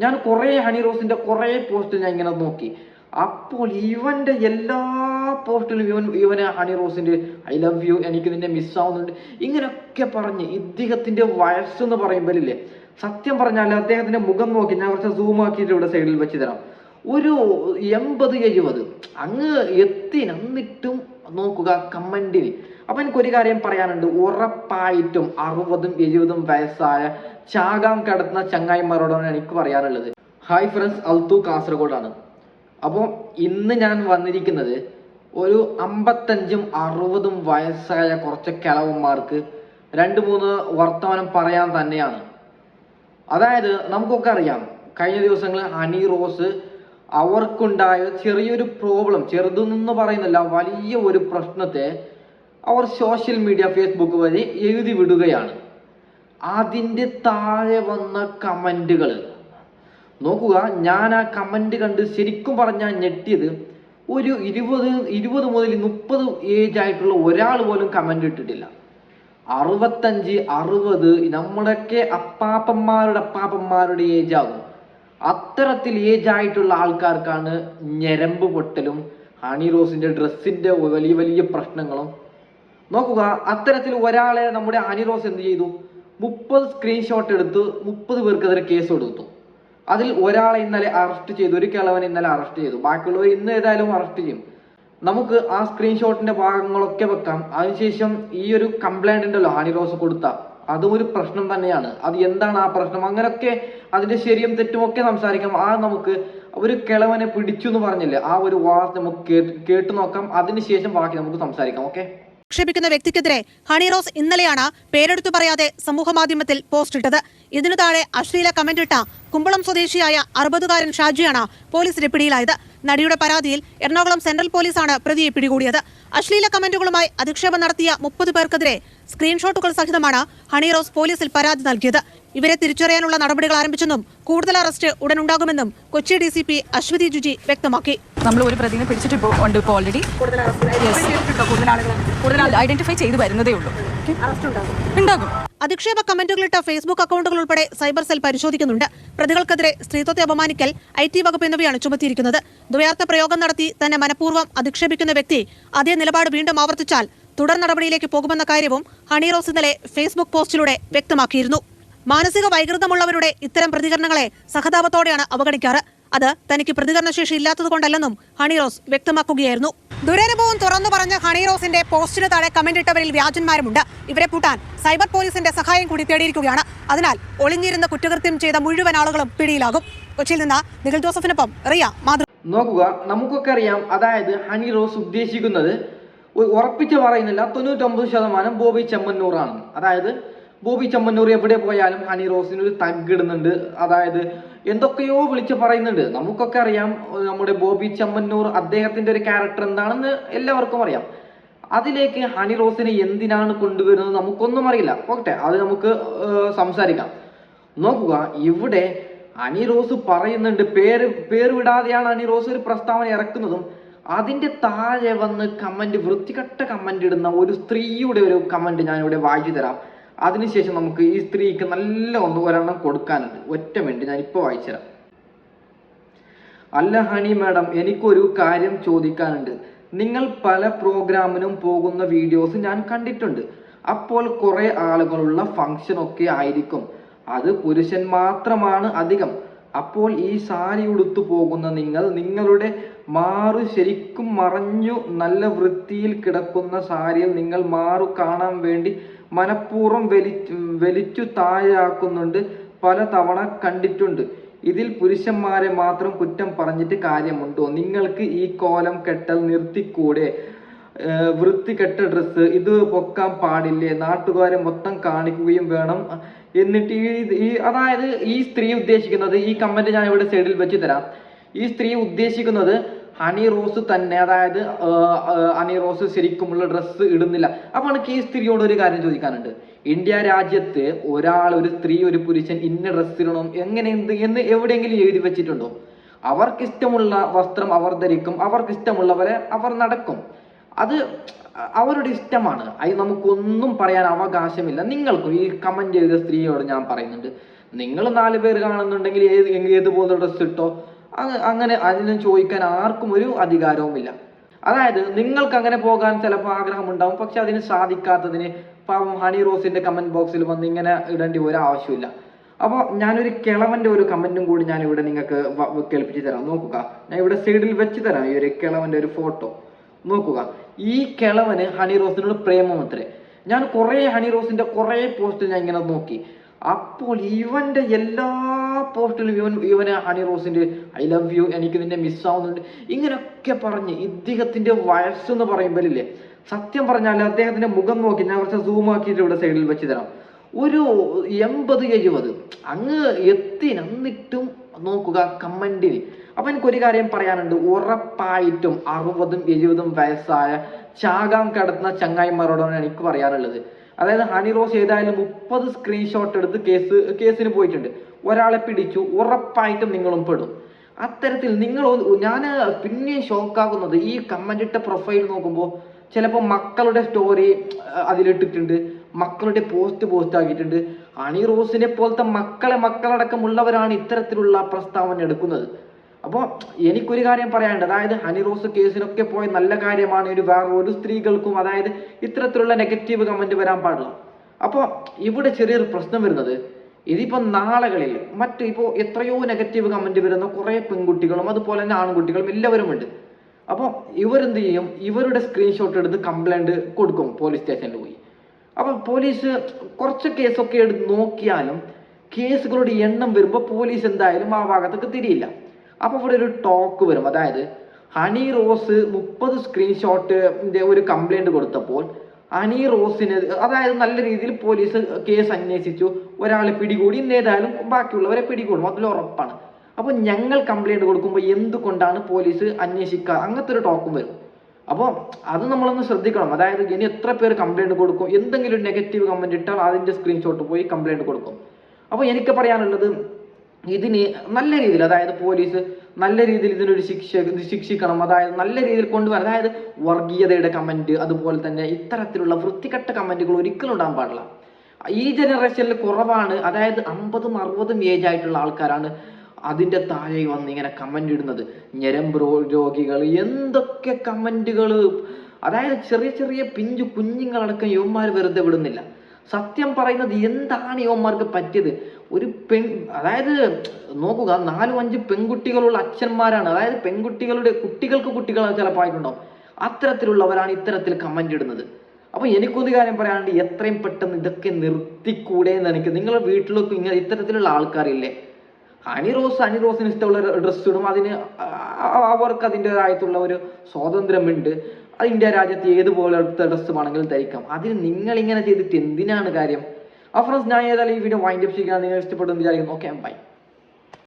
ഞാൻ കുറേ ഹണി റോസിന്റെ കുറേ പോസ്റ്റ് ഞാൻ ഇങ്ങനെ നോക്കി. അപ്പോൾ ഇവന്റെ എല്ലാ പോസ്റ്റിലും ഇവന് ഹണി റോസിന്റെ ഐ ലവ് യു, എനിക്ക് നിന്നെ മിസ്സാവുന്നുണ്ട്, ഇങ്ങനെയൊക്കെ പറഞ്ഞ് ഇദ്ദേഹത്തിന്റെ വയസ്സെന്ന് പറയുമ്പോഴില്ലേ, സത്യം പറഞ്ഞാൽ അദ്ദേഹത്തിന്റെ മുഖം നോക്കി ഞാൻ കുറച്ച് സൂം ആക്കിയിട്ട് ഇവിടെ സൈഡിൽ വെച്ച് തരാം. ഒരു 80-70 അങ്ങ് എന്നിട്ടും നോക്കുക കമന്റിന്. അപ്പൊ എനിക്കൊരു കാര്യം പറയാനുണ്ട്, ഉറപ്പായിട്ടും 60-70 വയസ്സായ ചാകാൻ കിടന്ന ചങ്ങായിമാരോടാണ് എനിക്ക് പറയാനുള്ളത്. ഹായ് ഫ്രണ്ട്സ്, അൽത്തു കാസർഗോഡാണ്. അപ്പോൾ ഇന്ന് ഞാൻ വന്നിരിക്കുന്നത് ഒരു 55-60 വയസ്സായ കുറച്ച് കിളവന്മാർക്ക് 2-3 വർത്തമാനം പറയാൻ തന്നെയാണ്. അതായത് നമുക്കൊക്കെ അറിയാം, കഴിഞ്ഞ ദിവസങ്ങളിൽ ഹണി റോസ് അവർക്കുണ്ടായ ചെറിയൊരു പ്രോബ്ലം, ചെറുതെന്ന് പറയുന്നില്ല, വലിയ ഒരു പ്രശ്നത്തെ അവർ സോഷ്യൽ മീഡിയ ഫേസ്ബുക്ക് വഴി എഴുതി വിടുകയാണ്. അതിൻ്റെ താഴെ വന്ന കമന്റുകൾ നോക്കുക. ഞാൻ ആ കമന്റ് കണ്ട് ശരിക്കും പറഞ്ഞാൽ ഞെട്ടിയത്. ഒരു 20 മുതൽ 30 ഏജ് ആയിട്ടുള്ള ഒരാൾ പോലും കമന്റ് ഇട്ടിട്ടില്ല. 65-60 നമ്മുടെയൊക്കെ അപ്പാപ്പന്മാരുടെ ഏജ് ആകും. അത്തരത്തിൽ ഏജ് ആയിട്ടുള്ള ആൾക്കാർക്കാണ് ഞരമ്പ് പൊട്ടലും ഹണി റോസിന്റെ ഡ്രസ്സിന്റെ വലിയ വലിയ പ്രശ്നങ്ങളും. നോക്കുക, അത്തരത്തിൽ ഒരാളെ നമ്മുടെ ഹണി റോസ് എന്ത് ചെയ്തു, 30 സ്ക്രീൻഷോട്ട് എടുത്ത് 30 പേർക്കെതിരെ കേസ് കൊടുത്തു. അതിൽ ഒരാളെ ഇന്നലെ അറസ്റ്റ് ചെയ്തു, ഒരു കിളവൻ ഇന്നലെ അറസ്റ്റ് ചെയ്തു, ബാക്കിയുള്ളവർ ഇന്ന് ഏതായാലും അറസ്റ്റ് ചെയ്യും. നമുക്ക് ആ സ്ക്രീൻഷോട്ടിന്റെ ഭാഗങ്ങളൊക്കെ വെക്കാം. അതിനുശേഷം ഈ ഒരു കംപ്ലൈന്റ് ഉണ്ടല്ലോ ഹണി റോസ് കൊടുത്ത, അതും ഒരു പ്രശ്നം തന്നെയാണ്. അത് എന്താണ് ആ പ്രശ്നം, അങ്ങനെയൊക്കെ അതിന്റെ ശരിയും തെറ്റും ഒക്കെ സംസാരിക്കാം. നമുക്ക് ഒരു കിളവനെ പിടിച്ചു എന്ന് പറഞ്ഞില്ലേ, ആ ഒരു വാർത്ത നമുക്ക് കേട്ടു നോക്കാം. അതിനുശേഷം ബാക്കി നമുക്ക് സംസാരിക്കാം. ഓക്കെ. ആക്ഷേപിക്കുന്ന വ്യക്തിക്കെതിരെ ഹണി റോസ് ഇന്നലെയാണ് പേരെടുത്തു പറയാതെ സമൂഹ മാധ്യമത്തിൽ പോസ്റ്റ് ഇട്ടത്. ഇതിനു താഴെ അശ്ലീല കമന്റ് ഇട്ട കുമ്പളം സ്വദേശിയായ 60-കാരൻ ഷാജിയാണ് പോലീസിന്റെ പിടിയിലായത്. നടിയുടെ പരാതിയിൽ എറണാകുളം സെൻട്രൽ പോലീസാണ് പ്രതിയെ പിടികൂടിയത്. അശ്ലീല കമന്റുകളുമായി അധിക്ഷേപം നടത്തിയ 30 പേർക്കെതിരെ സ്ക്രീൻഷോട്ടുകൾ സഹിതമാണ് ഹണി റോസ് പോലീസിൽ പരാതി നൽകിയത്. ഇവരെ തിരിച്ചറിയാനുള്ള നടപടികൾ ആരംഭിച്ചെന്നും കൂടുതൽ അറസ്റ്റ് ഉടനുണ്ടാകുമെന്നും കൊച്ചി DCP അശ്വതി ജുജി വ്യക്തമാക്കി. നമ്മൾ ഒരു പ്രതിനെ പിടിച്ചിട്ട് ഉണ്ട് ഇപ്പോൾ ഓൾറെഡി. കൂടുതൽ ഐഡന്റിഫൈ ചെയ്തു വരുന്നതേ ഉള്ളൂ. ഉണ്ടാകും. അധിക്ഷേപ കമന്റുകളിട്ട ഫേസ്ബുക്ക് അക്കൗണ്ടുകൾ ഉൾപ്പെടെ സൈബർ സെൽ പരിശോധിക്കുന്നുണ്ട്. പ്രതികൾക്കെതിരെ സ്ത്രീത്വത്തെ അപമാനിക്കൽ, IT വകുപ്പ് എന്നിവയാണ് ചുമത്തിയിരിക്കുന്നത്. ദ്വയാർത്ഥ പ്രയോഗം നടത്തി തന്നെ മനഃപൂർവ്വം അധിക്ഷേപിക്കുന്ന വ്യക്തി അതേ നിലപാട് വീണ്ടും ആവർത്തിച്ചാൽ തുടർ നടപടിയിലേക്ക് പോകുമെന്ന കാര്യവും ഹണി റോസ് ഇന്നലെ ഫേസ്ബുക്ക് പോസ്റ്റിലൂടെ വ്യക്തമാക്കിയിരുന്നു. മാനസിക വൈകൃതമുള്ളവരുടെ ഇത്തരം പ്രതികരണങ്ങളെ സഹതാപത്തോടെയാണ് അവഗണിക്കാറ്. അത് തനിക്ക് പ്രതികരണശേഷി ഇല്ലാത്തതുകൊണ്ടല്ലെന്നും ഹണി റോസ് വ്യക്തമാക്കുകയായിരുന്നു. ദുരനുഭവം തുറന്നു പറഞ്ഞ ഹണി റോസിന്റെ പോസ്റ്റിന് താഴെ കമന്റ് ഇട്ടവരിൽ വ്യാജന്മാരുമുണ്ട്. ഇവരെ പൂട്ടാൻ സൈബർ പോലീസിന്റെ സഹായം കൂടി തേടിയിരിക്കുകയാണ്. അതിനാൽ ഒളിഞ്ഞിരുന്ന കുറ്റകൃത്യം ചെയ്ത മുഴുവൻ ആളുകളും പിടിയിലാകും. കൊച്ചിയിൽ നിന്ന് നിഖിൽ ജോസഫിനൊപ്പം റിയ മാതൃ. നോക്കുക, നമുക്കൊക്കെ അറിയാം, അതായത് ഹണി റോസ് ഉദ്ദേശിക്കുന്നത് ഉറപ്പിച്ച് പറയുന്നില്ല, 99% ബോബി ചെമ്മന്നൂറാണ്. അതായത് ബോബി ചെമ്മന്നൂർ എവിടെ പോയാലും ഹണി റോസിന് ഒരു തഗ് ഇടുന്നുണ്ട്. അതായത് എന്തൊക്കെയോ വിളിച്ച് പറയുന്നുണ്ട്. നമുക്കൊക്കെ അറിയാം നമ്മുടെ ബോബി ചെമ്മന്നൂർ, അദ്ദേഹത്തിന്റെ ഒരു ക്യാരക്ടർ എന്താണെന്ന് എല്ലാവർക്കും അറിയാം. അതിലേക്ക് ഹണി റോസിനെ എന്തിനാണ് കൊണ്ടുവരുന്നത് നമുക്കൊന്നും അറിയില്ല. ഓക്കെ, അത് നമുക്ക് സംസാരിക്കാം. നോക്കുക, ഇവിടെ ഹണി റോസ് പറയുന്നുണ്ട്, പേര് വിടാതെയാണ് ഹണി റോസ് ഒരു പ്രസ്താവന ഇറക്കുന്നതും. അതിന്റെ താഴെ വന്ന് കമന്റ്, വൃത്തികെട്ട കമന്റ് ഇടുന്ന ഒരു സ്ത്രീയുടെ ഒരു കമന്റ് ഞാൻ ഇവിടെ വായിച്ചു തരാം. അതിനുശേഷം നമുക്ക് ഈ സ്ത്രീക്ക് നല്ല ഒരെണ്ണം കൊടുക്കാനുണ്ട്. ഒറ്റ മിനിറ്റ്, ഞാൻ ഇപ്പോൾ വായിച്ചുതരാം. അല്ല ഹണി മാഡം, എനിക്കൊരു കാര്യം ചോദിക്കാനുണ്ട്. നിങ്ങൾ പല പ്രോഗ്രാമിനും പോകുന്ന വീഡിയോസ് ഞാൻ കണ്ടിട്ടുണ്ട്. അപ്പോൾ കുറെ ആളുകളുള്ള ഫംഗ്ഷൻ ഒക്കെ ആയിരിക്കും. അത് പുരുഷൻ മാത്രമാണ് അധികം. അപ്പോൾ ഈ സാരി ഉടുത്തു പോകുന്ന നിങ്ങളുടെ മാറു ശരിക്കും മറഞ്ഞു നല്ല വൃത്തിയിൽ കിടക്കുന്ന സാരിയിൽ നിങ്ങൾ മാറു കാണാൻ വേണ്ടി മനഃപൂർവ്വം വലിച്ചു താഴെയാക്കുന്നുണ്ട്. പല തവണ കണ്ടിട്ടുണ്ട്. ഇതിൽ പുരുഷന്മാരെ മാത്രം കുറ്റം പറഞ്ഞിട്ട് കാര്യമുണ്ടോ? നിങ്ങൾക്ക് ഈ കോലം കെട്ടൽ നിർത്തിക്കൂടെ? വൃത്തികെട്ട ഡ്രസ്സ്, ഇത് പൊക്കാൻ പാടില്ലേ? നാട്ടുകാരെ മൊത്തം കാണിക്കുകയും വേണം. എന്നിട്ട് അതായത് ഈ സ്ത്രീ ഉദ്ദേശിക്കുന്നത്, ഈ കമന്റ് ഞാൻ ഇവിടെ സൈഡിൽ വെച്ച് തരാം. ഈ സ്ത്രീ ഉദ്ദേശിക്കുന്നത് ഹണി റോസ് തന്നെ, അതായത് ഹണി റോസ് ശരിക്കുമുള്ള ഡ്രസ്സ് ഇടുന്നില്ല. അപ്പൊ എനിക്ക് ഈ സ്ത്രീയോട് ഒരു കാര്യം ചോദിക്കാനുണ്ട്. ഇന്ത്യ രാജ്യത്ത് ഒരു സ്ത്രീ ഒരു പുരുഷൻ ഇന്ന ഡ്രസ്സ് ഇടണം എന്ന് എവിടെയെങ്കിലും എഴുതി വെച്ചിട്ടുണ്ടോ? അവർക്കിഷ്ടമുള്ള വസ്ത്രം അവർ ധരിക്കും, അവർക്കിഷ്ടമുള്ളവരെ അവർ നടക്കും. അത് അവരുടെ ഇഷ്ടമാണ്. അത് നമുക്കൊന്നും പറയാൻ അവകാശമില്ല. നിങ്ങൾക്കും ഈ കമന്റ് ചെയ്ത സ്ത്രീയോട് ഞാൻ പറയുന്നുണ്ട്, നിങ്ങൾ 4 പേര് കാണുന്നുണ്ടെങ്കിൽ ഏതുപോലെ ഡ്രസ്സ് ഇട്ടോ, അങ്ങനെ അതിനും ചോദിക്കാൻ ആർക്കും ഒരു അധികാരവുമില്ല. അതായത് നിങ്ങൾക്ക് അങ്ങനെ പോകാൻ ചിലപ്പോൾ ആഗ്രഹമുണ്ടാവും, പക്ഷെ അതിന് സാധിക്കാത്തതിന് പാവം ഹണി റോസിന്റെ കമന്റ് ബോക്സിൽ വന്ന് ഇങ്ങനെ ഇടേണ്ടി ഒരു ആവശ്യമില്ല. അപ്പോൾ ഞാനൊരു കിളവന്റെ ഒരു കമന്റും കൂടി ഞാൻ ഇവിടെ നിങ്ങൾക്ക് കേൾപ്പിച്ച് തരാം. നോക്കുക, ഞാൻ ഇവിടെ സൈഡിൽ വെച്ച് തരാം ഈ ഒരു കിളവന്റെ ഒരു ഫോട്ടോ. നോക്കുക, ഈ കിളവന് ഹണി റോസിനോട് പ്രേമമത്രേ. ഞാൻ ഹണി റോസിന്റെ കുറേ പോസ്റ്റ് ഞാൻ ഇങ്ങനെ നോക്കി. അപ്പോൾ ഇവന്റെ എല്ലാ പോസ്റ്റിലും ഇവന് ഹണി റോസിന്റെ ഐ ലവ് യു, എനിക്ക് നിന്നെ മിസ്സാവുന്നുണ്ട്, ഇങ്ങനെയൊക്കെ പറഞ്ഞ് ഇദ്ദേഹത്തിന്റെ വയസ്സെന്ന് പറയുമ്പോഴില്ലേ, സത്യം പറഞ്ഞാൽ അദ്ദേഹത്തിന്റെ മുഖം നോക്കി ഞാൻ കുറച്ച് സൂം ആക്കിയിട്ട് ഇവിടെ സൈഡിൽ വെച്ച് തരാം. ഒരു 80-70 അങ്ങ് എന്നിട്ടും നോക്കുക കമന്റിന്. അപ്പൊ എനിക്കൊരു കാര്യം പറയാനുണ്ട്, ഉറപ്പായിട്ടും 60-70 വയസ്സായ ചാകാൻ കിടന്ന ചങ്ങായിമാരോടാണ് എനിക്ക് പറയാനുള്ളത്. അതായത് ഹണി റോസ് ഏതായാലും 30 സ്ക്രീൻഷോട്ട് എടുത്ത് കേസിന് പോയിട്ടുണ്ട്. ഒരാളെ പിടിച്ചു, ഉറപ്പായിട്ടും നിങ്ങളും പെടും. അത്തരത്തിൽ ഞാൻ പിന്നെയും ഷോക്കാകുന്നത് ഈ കമന്റ് ഇട്ട പ്രൊഫൈൽ നോക്കുമ്പോൾ ചിലപ്പോൾ മക്കളുടെ സ്റ്റോറി അതിലിട്ടിട്ടുണ്ട്, മക്കളുടെ പോസ്റ്റ് ആക്കിയിട്ടുണ്ട്. ഹണി റോസിനെ പോലത്തെ മക്കളടക്കമുള്ളവരാണ് ഇത്തരത്തിലുള്ള പ്രസ്താവന എടുക്കുന്നത്. അപ്പോൾ എനിക്കൊരു കാര്യം പറയാനുണ്ട്, അതായത് ഹണി റോസ് കേസിനൊക്കെ പോയ നല്ല കാര്യമാണ്. വേറൊരു സ്ത്രീകൾക്കും അതായത് ഇത്തരത്തിലുള്ള നെഗറ്റീവ് കമന്റ് വരാൻ പാടില്ല. അപ്പോൾ ഇവിടെ ചെറിയൊരു പ്രശ്നം വരുന്നത്, ഇതിപ്പോൾ നാളുകളിൽ ഇപ്പോൾ എത്രയോ നെഗറ്റീവ് കമന്റ് വരുന്ന കുറേ പെൺകുട്ടികളും അതുപോലെ തന്നെ ആൺകുട്ടികളും എല്ലാവരുമുണ്ട്. അപ്പോൾ ഇവരെന്ത് ചെയ്യും, ഇവരുടെ സ്ക്രീൻഷോട്ട് എടുത്ത് കംപ്ലൈന്റ് കൊടുക്കും പോലീസ് സ്റ്റേഷനിൽ പോയി. അപ്പോൾ പോലീസ് കുറച്ച് കേസൊക്കെ എടുത്ത് നോക്കിയാലും കേസുകളുടെ എണ്ണം വരുമ്പോൾ പോലീസ് എന്തായാലും ആ ഭാഗത്തേക്ക് തിരിയില്ല. അപ്പോൾ ഇവിടെ ഒരു ടോക്ക് വരും, അതായത് ഹണി റോസ് 30 സ്ക്രീൻഷോട്ടിന്റെ ഒരു കംപ്ലൈന്റ് കൊടുത്തപ്പോൾ ഹണി റോസിന് അതായത് നല്ല രീതിയിൽ പോലീസ് കേസ് അന്വേഷിച്ചു, ഒരാളെ പിടികൂടി, ഏതായാലും ബാക്കിയുള്ളവരെ പിടികൂടും, അതിൽ ഉറപ്പാണ്. അപ്പോൾ ഞങ്ങൾ കംപ്ലൈന്റ് കൊടുക്കുമ്പോൾ എന്തുകൊണ്ടാണ് പോലീസ് അന്വേഷിക്കുക, അങ്ങനത്തെ ഒരു ടോക്കും വരും. അപ്പോൾ അത് നമ്മളൊന്ന് ശ്രദ്ധിക്കണം. അതായത് ഇനി എത്ര പേർ കംപ്ലൈന്റ് കൊടുക്കും, എന്തെങ്കിലും ഒരു നെഗറ്റീവ് കമന്റ് ഇട്ടാൽ അതിന്റെ സ്ക്രീൻഷോട്ട് പോയി കംപ്ലൈന്റ് കൊടുക്കും. അപ്പോൾ എനിക്ക് പറയാനുള്ളത്, ഇതിന് നല്ല രീതിയിൽ അതായത് പോലീസ് നല്ല രീതിയിൽ ഇതിനൊരു ശിക്ഷിക്കണം, അതായത് നല്ല രീതിയിൽ കൊണ്ടുവരാൻ. അതായത് വർഗീയതയുടെ കമന്റ് അതുപോലെ തന്നെ ഇത്തരത്തിലുള്ള വൃത്തികെട്ട കമന്റുകൾ ഒരിക്കലും ഉണ്ടാകാൻ പാടില്ല. ഈ ജനറേഷനിൽ കുറവാണ്, അതായത് 50-60 ഏജ് ആയിട്ടുള്ള ആൾക്കാരാണ് അതിന്റെ താഴെ വന്ന് ഇങ്ങനെ കമന്റ് ഇടുന്നത്. ഞരമ്പ് രോഗികൾ, എന്തൊക്കെ കമന്റുകൾ, അതായത് ചെറിയ പിഞ്ചു കുഞ്ഞുങ്ങളടക്കം യുവന്മാർ വെറുതെ വിടുന്നില്ല. സത്യം പറയുന്നത്, എന്താണ് യുവന്മാർക്ക് പറ്റിയത്? അതായത് നോക്കുക, 4-5 പെൺകുട്ടികളുള്ള അച്ഛന്മാരാണ്, അതായത് കുട്ടികൾ ചിലപ്പോൾ ആയിട്ടുണ്ടാവും, അത്തരത്തിലുള്ളവരാണ് ഇത്തരത്തിൽ കമന്റ് ഇടുന്നത്. അപ്പൊ എനിക്കൊരു കാര്യം പറയാനുണ്ട്, എത്രയും പെട്ടെന്ന് ഇതൊക്കെ നിർത്തിക്കൂടെ എന്ന് എനിക്ക്. നിങ്ങളുടെ വീട്ടിലൊക്കെ ഇങ്ങനെ ഇത്തരത്തിലുള്ള ആൾക്കാരില്ലേ? ഹണി റോസിന് ഇഷ്ടമുള്ള ഡ്രസ്സ് ഇടും, അതിന് അവർക്ക് അതിൻ്റെതായിട്ടുള്ള ഒരു സ്വാതന്ത്ര്യമുണ്ട്. അത് ഇന്ത്യ രാജ്യത്ത് ഏതുപോലത്തെ ഡ്രസ്സ് വേണമെങ്കിലും ധരിക്കാം. അതിന് നിങ്ങളിങ്ങനെ ചെയ്തിട്ട് എന്തിനാണ് കാര്യം? ഫ്രണ്ട്സ്, ഞാൻ ഏതായാലും ഈ വീഡിയോ വൈൻഡ് അപ്പ് ചെയ്യാൻ നിങ്ങൾ ഇഷ്ടപ്പെട്ടെന്ന് വിചാരിക്കുന്നു. Okay, by.